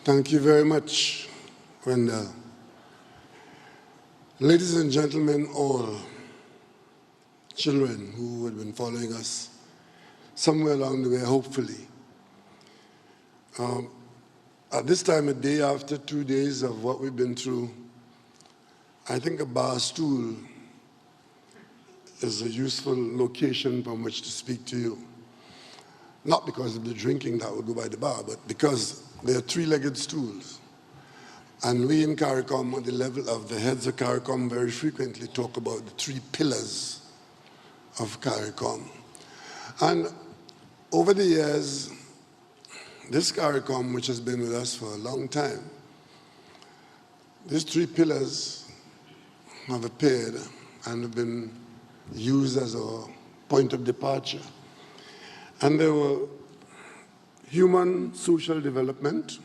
Thank you very much, Wendell. Ladies and gentlemen, all children who have been following us somewhere along the way, hopefully. At this time of day, after 2 days of what we've been through, I think a bar stool is a useful location from which to speak to you. Not because of the drinking that would go by the bar, but because they are three-legged stools. And we in CARICOM, at the level of the heads of CARICOM, very frequently talk about the three pillars of CARICOM. And over the years, this CARICOM, which has been with us for a long time, these three pillars have appeared and have been used as a point of departure. And they were human social development,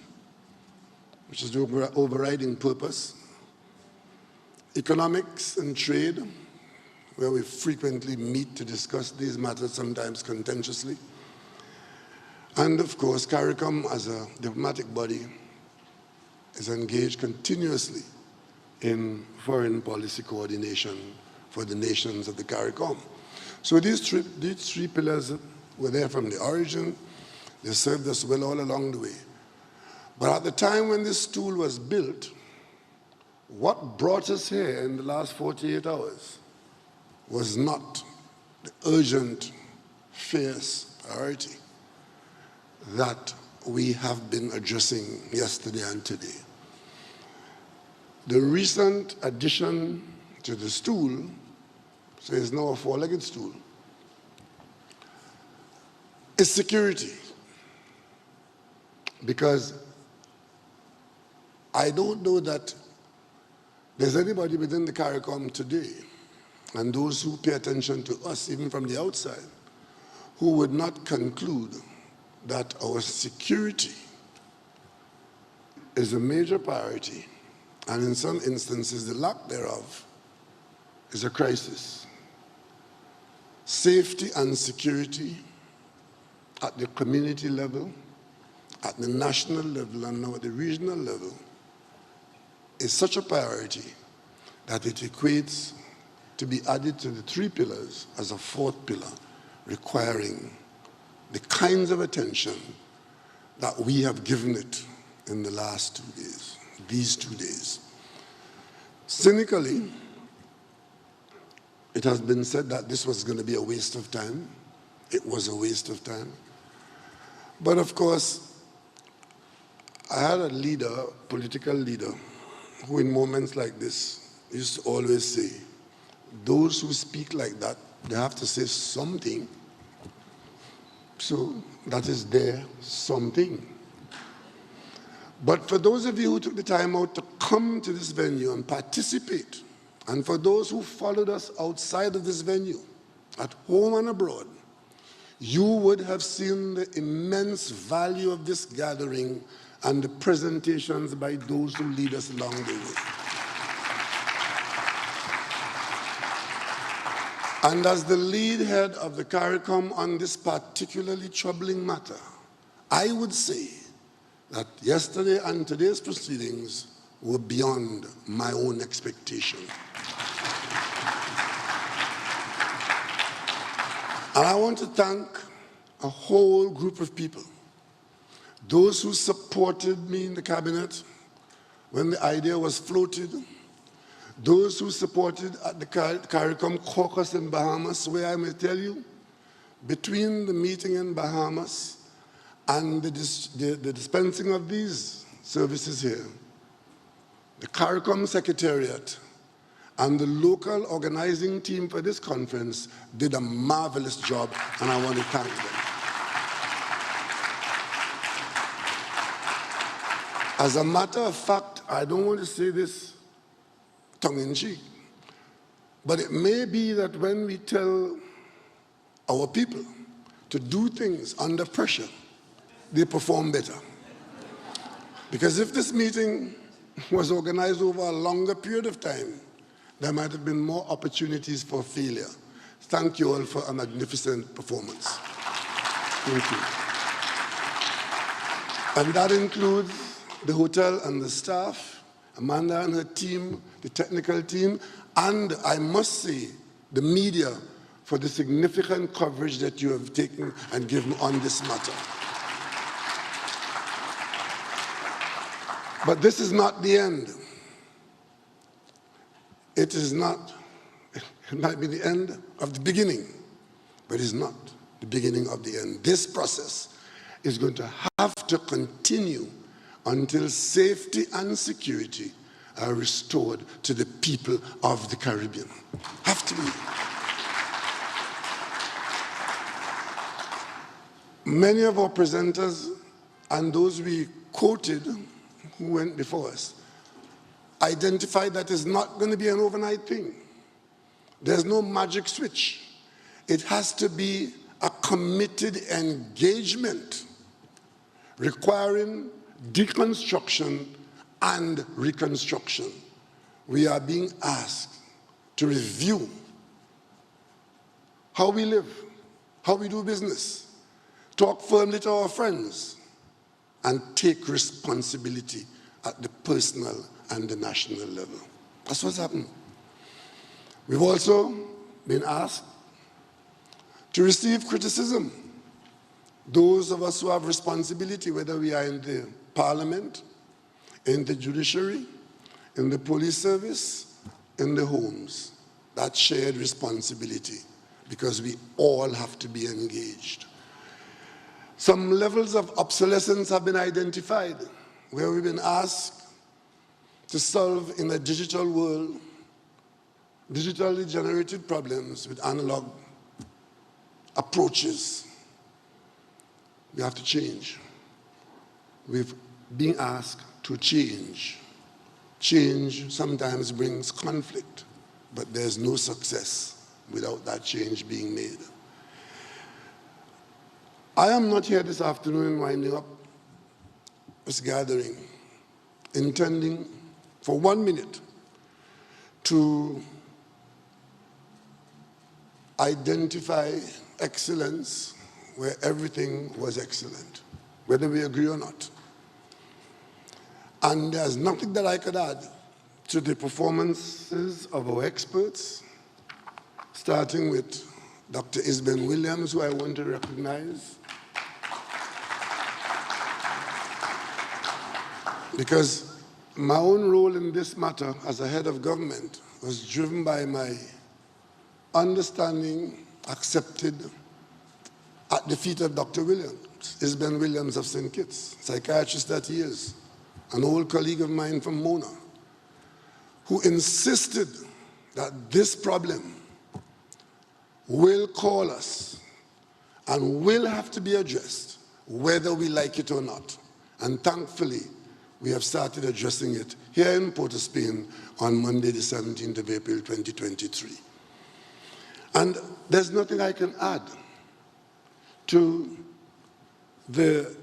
which is the overriding purpose, economics and trade, where we frequently meet to discuss these matters, sometimes contentiously, and of course, CARICOM as a diplomatic body is engaged continuously in foreign policy coordination for the nations of the CARICOM. So these three pillars were there from the origin. They served us well all along the way. But at the time when this stool was built, what brought us here in the last 48 hours was not the urgent, fierce priority that we have been addressing yesterday and today. The recent addition to the stool, so it's now a four-legged stool, is security. Because I don't know that there's anybody within the CARICOM today, and those who pay attention to us, even from the outside, who would not conclude that our security is a major priority, and in some instances, the lack thereof is a crisis. Safety and security at the community level, at the national level, and now at the regional level, is such a priority that it equates to be added to the three pillars as a fourth pillar, requiring the kinds of attention that we have given it in the last 2 days, these 2 days. Cynically, it has been said that this was going to be a waste of time. It was a waste of time. But of course, I had a leader, political leader, who in moments like this used to always say, those who speak like that, they have to say something. So that is their something. But for those of you who took the time out to come to this venue and participate, and for those who followed us outside of this venue, at home and abroad, you would have seen the immense value of this gathering and the presentations by those who lead us along the way. And as the lead head of the CARICOM on this particularly troubling matter, I would say that yesterday and today's proceedings were beyond my own expectation. And I want to thank a whole group of people. Those who supported me in the cabinet when the idea was floated, those who supported at the CARICOM caucus in Bahamas, where I may tell you, between the meeting in Bahamas and the dispensing of these services here, the CARICOM Secretariat and the local organizing team for this conference did a marvelous job, and I want to thank them. As a matter of fact, I don't want to say this tongue-in-cheek, but it may be that when we tell our people to do things under pressure, they perform better. Because if this meeting was organized over a longer period of time, there might have been more opportunities for failure. Thank you all for a magnificent performance. Thank you. And that includes the hotel and the staff, Amanda and her team, the technical team, and I must say, the media, for the significant coverage that you have taken and given on this matter. But this is not the end. It is not. It might be the end of the beginning, but it's not the beginning of the end. This process is going to have to continue until safety and security are restored to the people of the Caribbean. Have to be. Many of our presenters and those we quoted who went before us identified that it's not going to be an overnight thing. There's no magic switch. It has to be a committed engagement requiring deconstruction and reconstruction. We are being asked to review how we live, how we do business, talk firmly to our friends, and take responsibility at the personal and the national level. That's what's happening. We've also been asked to receive criticism. Those of us who have responsibility, whether we are in the parliament, in the judiciary, in the police service, in the homes, that shared responsibility, because we all have to be engaged. Some levels of obsolescence have been identified, where we've been asked to solve in a digital world, digitally generated problems with analog approaches. We have to change. We've been asked to change. Change sometimes brings conflict, but there's no success without that change being made. I am not here this afternoon winding up this gathering, intending for 1 minute to identify excellence where everything was excellent, whether we agree or not. And there's nothing that I could add to the performances of our experts, starting with Dr. Isben Williams, who I want to recognize, because my own role in this matter as a head of government was driven by my understanding, accepted at the feet of Dr. Williams, Isben Williams of St. Kitts, psychiatrist that he is, an old colleague of mine from Mona, who insisted that this problem will call us and will have to be addressed, whether we like it or not. And thankfully, we have started addressing it here in Port of Spain on Monday, the 17th of April, 2023. And there's nothing I can add to the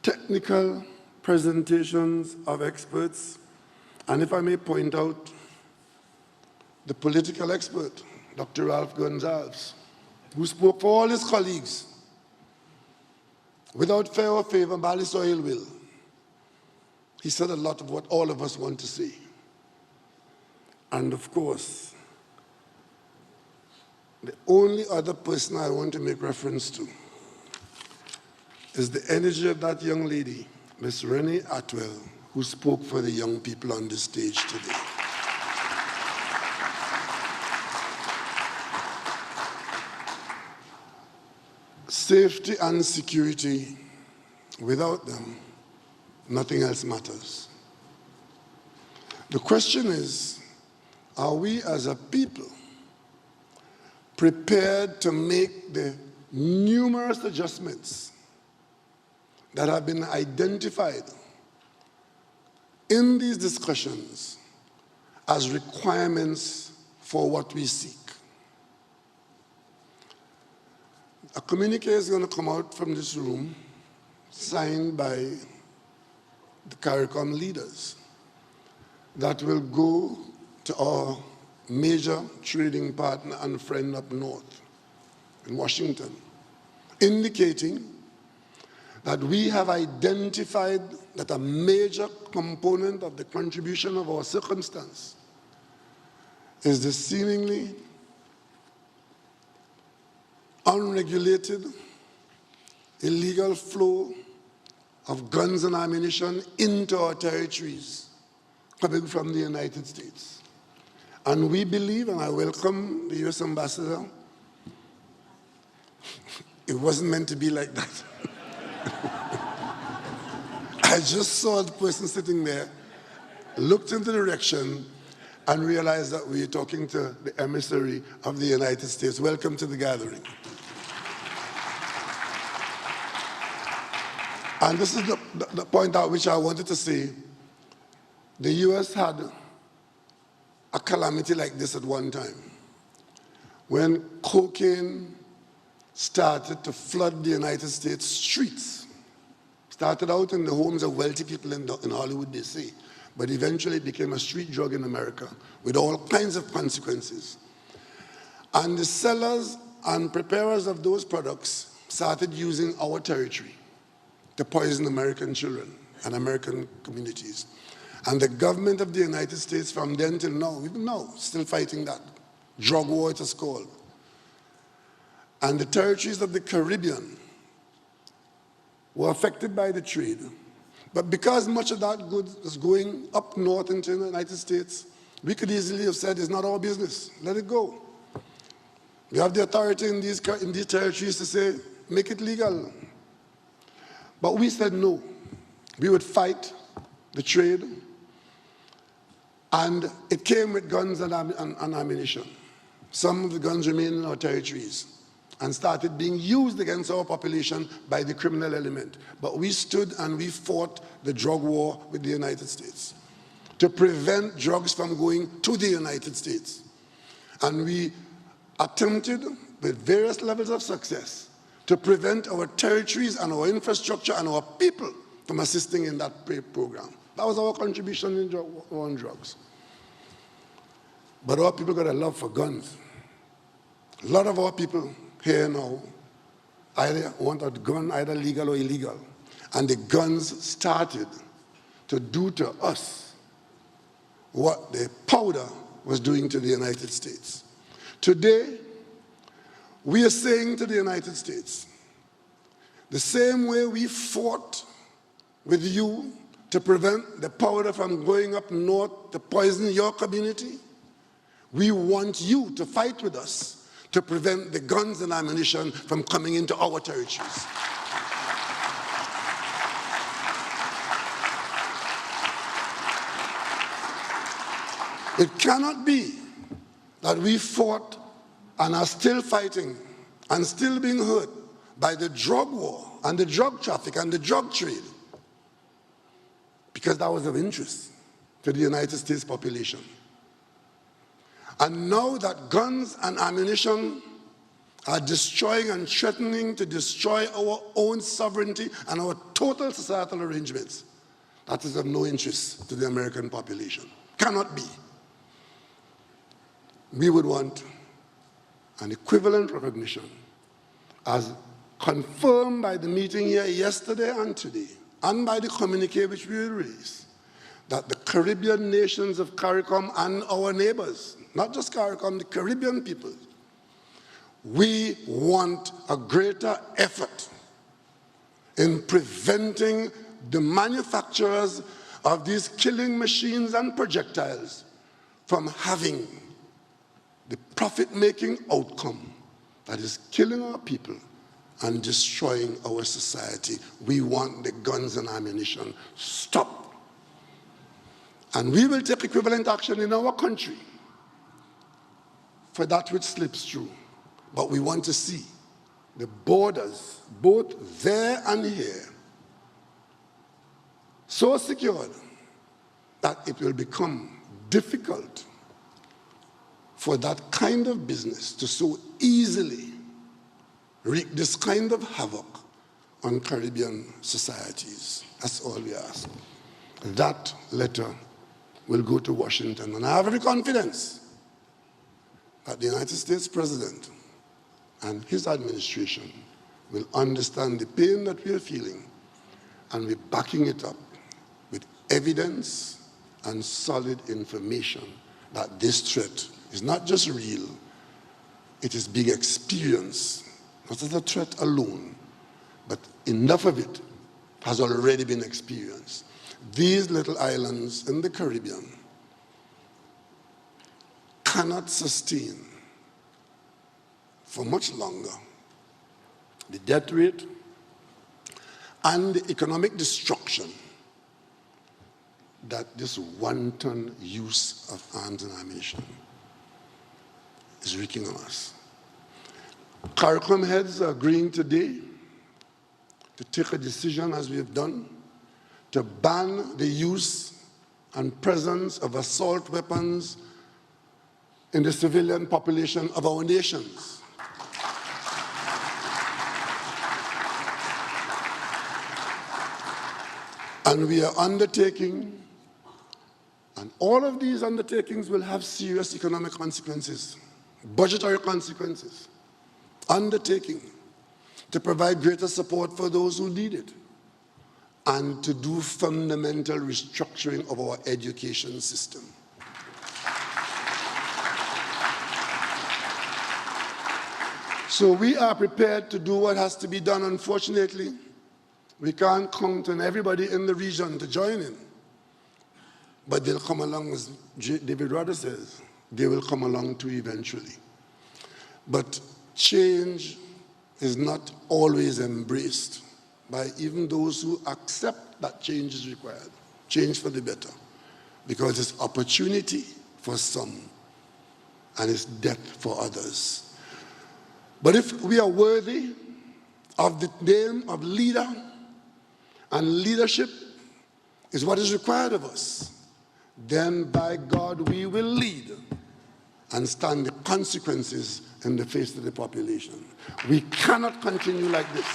technical presentations of experts, and if I may point out the political expert, Dr. Ralph Gonzalez, who spoke for all his colleagues without fear or favor, malice or ill will. He said a lot of what all of us want to see. And of course, the only other person I want to make reference to is the energy of that young lady, Miss Renee Atwell, who spoke for the young people on the stage today. Safety and security, without them, nothing else matters. The question is, are we as a people prepared to make the numerous adjustments that have been identified in these discussions as requirements for what we seek? A communique is going to come out from this room, signed by the CARICOM leaders, that will go to our major trading partner and friend up north in Washington, indicating that we have identified that a major component of the contribution of our circumstance is the seemingly unregulated, illegal flow of guns and ammunition into our territories coming from the United States. And we believe, and I welcome the US Ambassador, it wasn't meant to be like that. I just saw the person sitting there, looked in the direction, and realized that we were talking to the emissary of the United States. Welcome to the gathering. And this is the point at which I wanted to say, the US had a calamity like this at one time. When cocaine started to flood the United States streets, started out in the homes of wealthy people in Hollywood, they say, but eventually it became a street drug in America with all kinds of consequences. And the sellers and preparers of those products started using our territory to poison American children and American communities. And the government of the United States from then till now, even now, still fighting that. Drug war it is called. And the territories of the Caribbean were affected by the trade. But because much of that goods is going up north into the United States, we could easily have said, it's not our business, let it go. We have the authority in these territories to say, make it legal. But we said no. We would fight the trade, and it came with guns and ammunition. Some of the guns remain in our territories and started being used against our population by the criminal element. But we stood and we fought the drug war with the United States to prevent drugs from going to the United States. And we attempted, with various levels of success, to prevent our territories and our infrastructure and our people from assisting in that program. That was our contribution in on drugs. But our people got a love for guns. A lot of our people here now either want a gun, either legal or illegal. And the guns started to do to us what the powder was doing to the United States. Today, we are saying to the United States, the same way we fought with you to prevent the powder from going up north to poison your community, we want you to fight with us to prevent the guns and ammunition from coming into our territories. It cannot be that we fought and are still fighting and still being hurt by the drug war and the drug traffic and the drug trade, because that was of interest to the United States population. And now that guns and ammunition are destroying and threatening to destroy our own sovereignty and our total societal arrangements, that is of no interest to the American population. Cannot be. We would want an equivalent recognition, as confirmed by the meeting here yesterday and today, and by the communique which we will release, that the Caribbean nations of CARICOM and our neighbors, not just CARICOM, the Caribbean people, we want a greater effort in preventing the manufacturers of these killing machines and projectiles from having the profit-making outcome that is killing our people and destroying our society. We want the guns and ammunition stopped. And we will take equivalent action in our country for that which slips through. But we want to see the borders, both there and here, so secured that it will become difficult for that kind of business to so easily wreak this kind of havoc on Caribbean societies. That's all we ask. That letter will go to Washington. And I have every confidence that the United States President and his administration will understand the pain that we are feeling and we're backing it up with evidence and solid information that this threat is not just real, it is being experienced, not as a threat alone, but enough of it has already been experienced. These little islands in the Caribbean cannot sustain for much longer the death rate and the economic destruction that this wanton use of arms and ammunition is wreaking on us. CARICOM heads are agreeing today to take a decision, as we have done, to ban the use and presence of assault weapons in the civilian population of our nations. And we are undertaking, and all of these undertakings will have serious economic consequences, budgetary consequences, undertaking to provide greater support for those who need it, and to do fundamental restructuring of our education system. So we are prepared to do what has to be done. Unfortunately, we can't count on everybody in the region to join in. But they'll come along, as David Rudder says, they will come along too eventually. But change is not always embraced by even those who accept that change is required, change for the better, because it's opportunity for some and it's death for others. But if we are worthy of the name of leader, and leadership is what is required of us, then by God we will lead and stand the consequences in the face of the population. We cannot continue like this.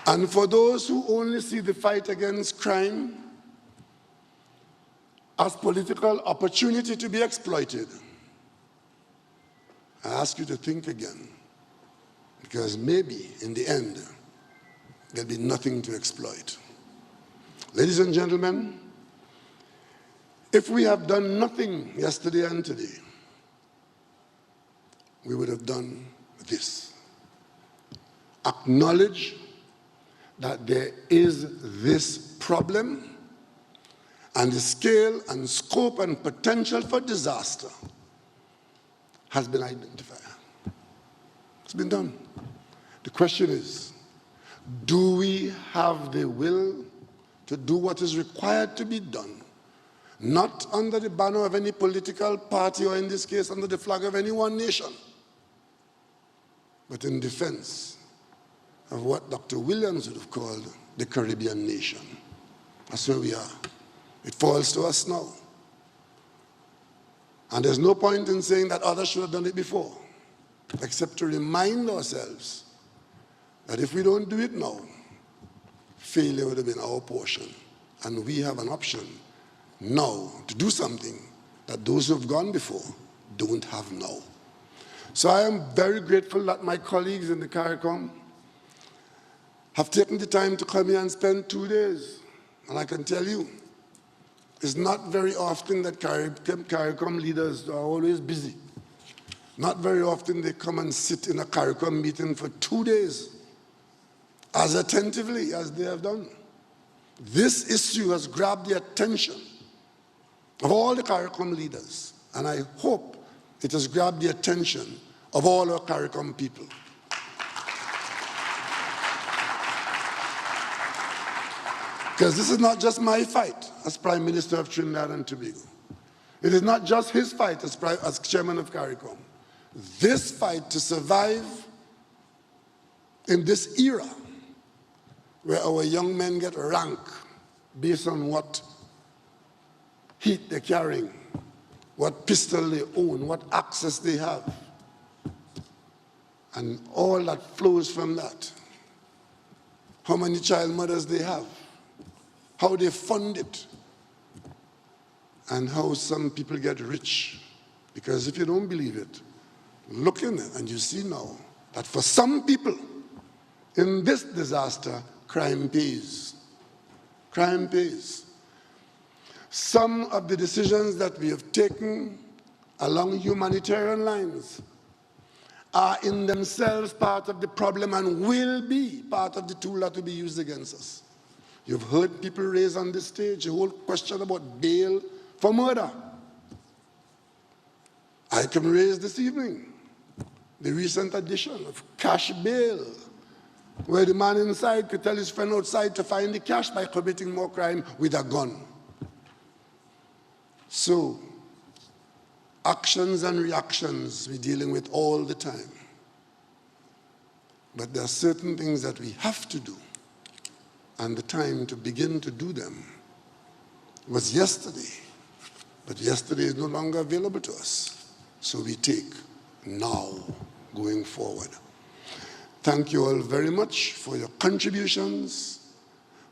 And for those who only see the fight against crime as political opportunity to be exploited, I ask you to think again, because maybe in the end, there'll be nothing to exploit. Ladies and gentlemen, if we have done nothing yesterday and today, we would have done this. Acknowledge that there is this problem, and the scale and scope and potential for disaster has been identified. It's been done. The question is, do we have the will to do what is required to be done, not under the banner of any political party, or in this case under the flag of any one nation, but in defense of what Dr. Williams would have called the Caribbean nation. That's where we are. It falls to us now. And there's no point in saying that others should have done it before, except to remind ourselves that if we don't do it now, failure would have been our portion. And we have an option now to do something that those who have gone before don't have now. So I am very grateful that my colleagues in the CARICOM have taken the time to come here and spend 2 days. And I can tell you, it's not very often that CARICOM leaders are always busy. Not very often they come and sit in a CARICOM meeting for 2 days as attentively as they have done. This issue has grabbed the attention of all the CARICOM leaders, and I hope it has grabbed the attention of all our CARICOM people. Because this is not just my fight as Prime Minister of Trinidad and Tobago. It is not just his fight as Chairman of CARICOM. This fight to survive in this era where our young men get rank based on what heat they're carrying, what pistol they own, what access they have, and all that flows from that. How many child mothers they have, how they fund it, and how some people get rich. Because if you don't believe it, look in it and you see now that for some people in this disaster, crime pays. Crime pays. Some of the decisions that we have taken along humanitarian lines are in themselves part of the problem and will be part of the tool that will be used against us. You've heard people raise on this stage a whole question about bail for murder. I can raise this evening the recent addition of cash bail, where the man inside could tell his friend outside to find the cash by committing more crime with a gun. So, actions and reactions we're dealing with all the time. But there are certain things that we have to do, and the time to begin to do them was yesterday. But yesterday is no longer available to us. So we take now going forward. Thank you all very much for your contributions,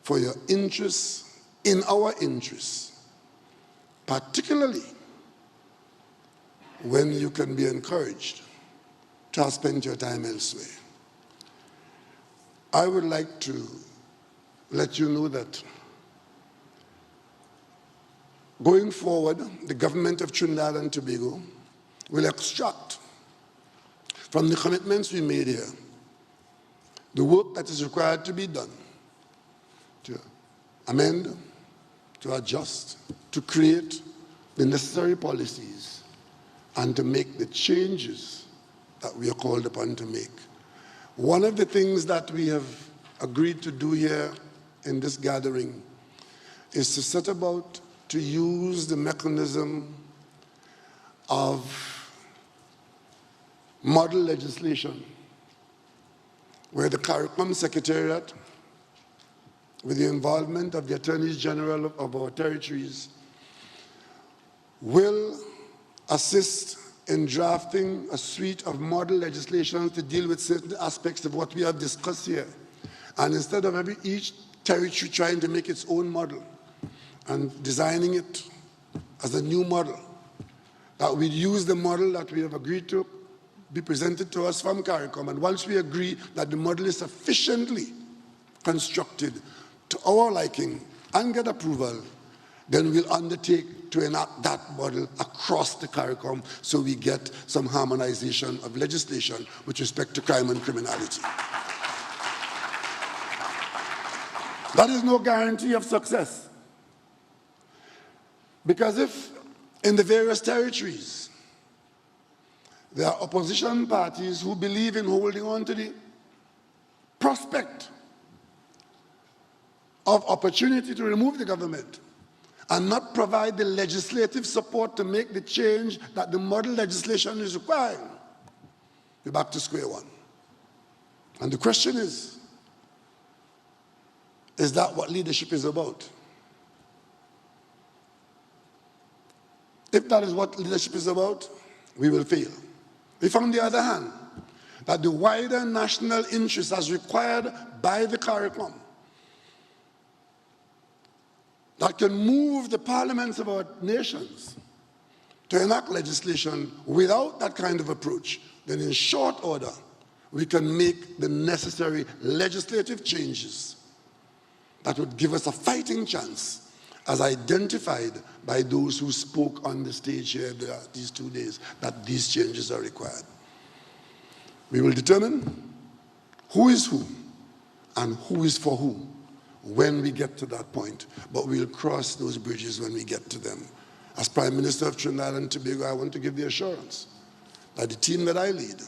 for your interest in our interests, particularly when you can be encouraged to spend your time elsewhere. I would like to let you know that going forward, the government of Trinidad and Tobago will extract from the commitments we made here the work that is required to be done to amend, to adjust, to create the necessary policies, and to make the changes that we are called upon to make. One of the things that we have agreed to do here in this gathering is to set about to use the mechanism of model legislation, where the CARICOM Secretariat, with the involvement of the Attorneys General of our territories, will assist in drafting a suite of model legislation to deal with certain aspects of what we have discussed here. And instead of each territory trying to make its own model and designing it as a new model, that we use the model that we have agreed to be presented to us from CARICOM. And once we agree that the model is sufficiently constructed to our liking and get approval, then we'll undertake to enact that model across the CARICOM so we get some harmonization of legislation with respect to crime and criminality. That is no guarantee of success. Because if in the various territories there are opposition parties who believe in holding on to the prospect of opportunity to remove the government and not provide the legislative support to make the change that the model legislation is requiring, we're back to square one. And the question is that what leadership is about? If that is what leadership is about, we will fail. If, on the other hand, that the wider national interest as required by the CARICOM, that can move the parliaments of our nations to enact legislation without that kind of approach, then in short order, we can make the necessary legislative changes that would give us a fighting chance, as identified by those who spoke on the stage here these 2 days, that these changes are required. We will determine who is who and who is for who when we get to that point, but we'll cross those bridges when we get to them. As Prime Minister of Trinidad and Tobago, I want to give the assurance that the team that I lead,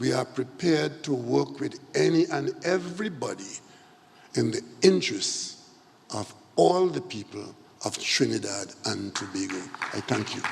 we are prepared to work with any and everybody in the interests of all the people of Trinidad and Tobago. I thank you.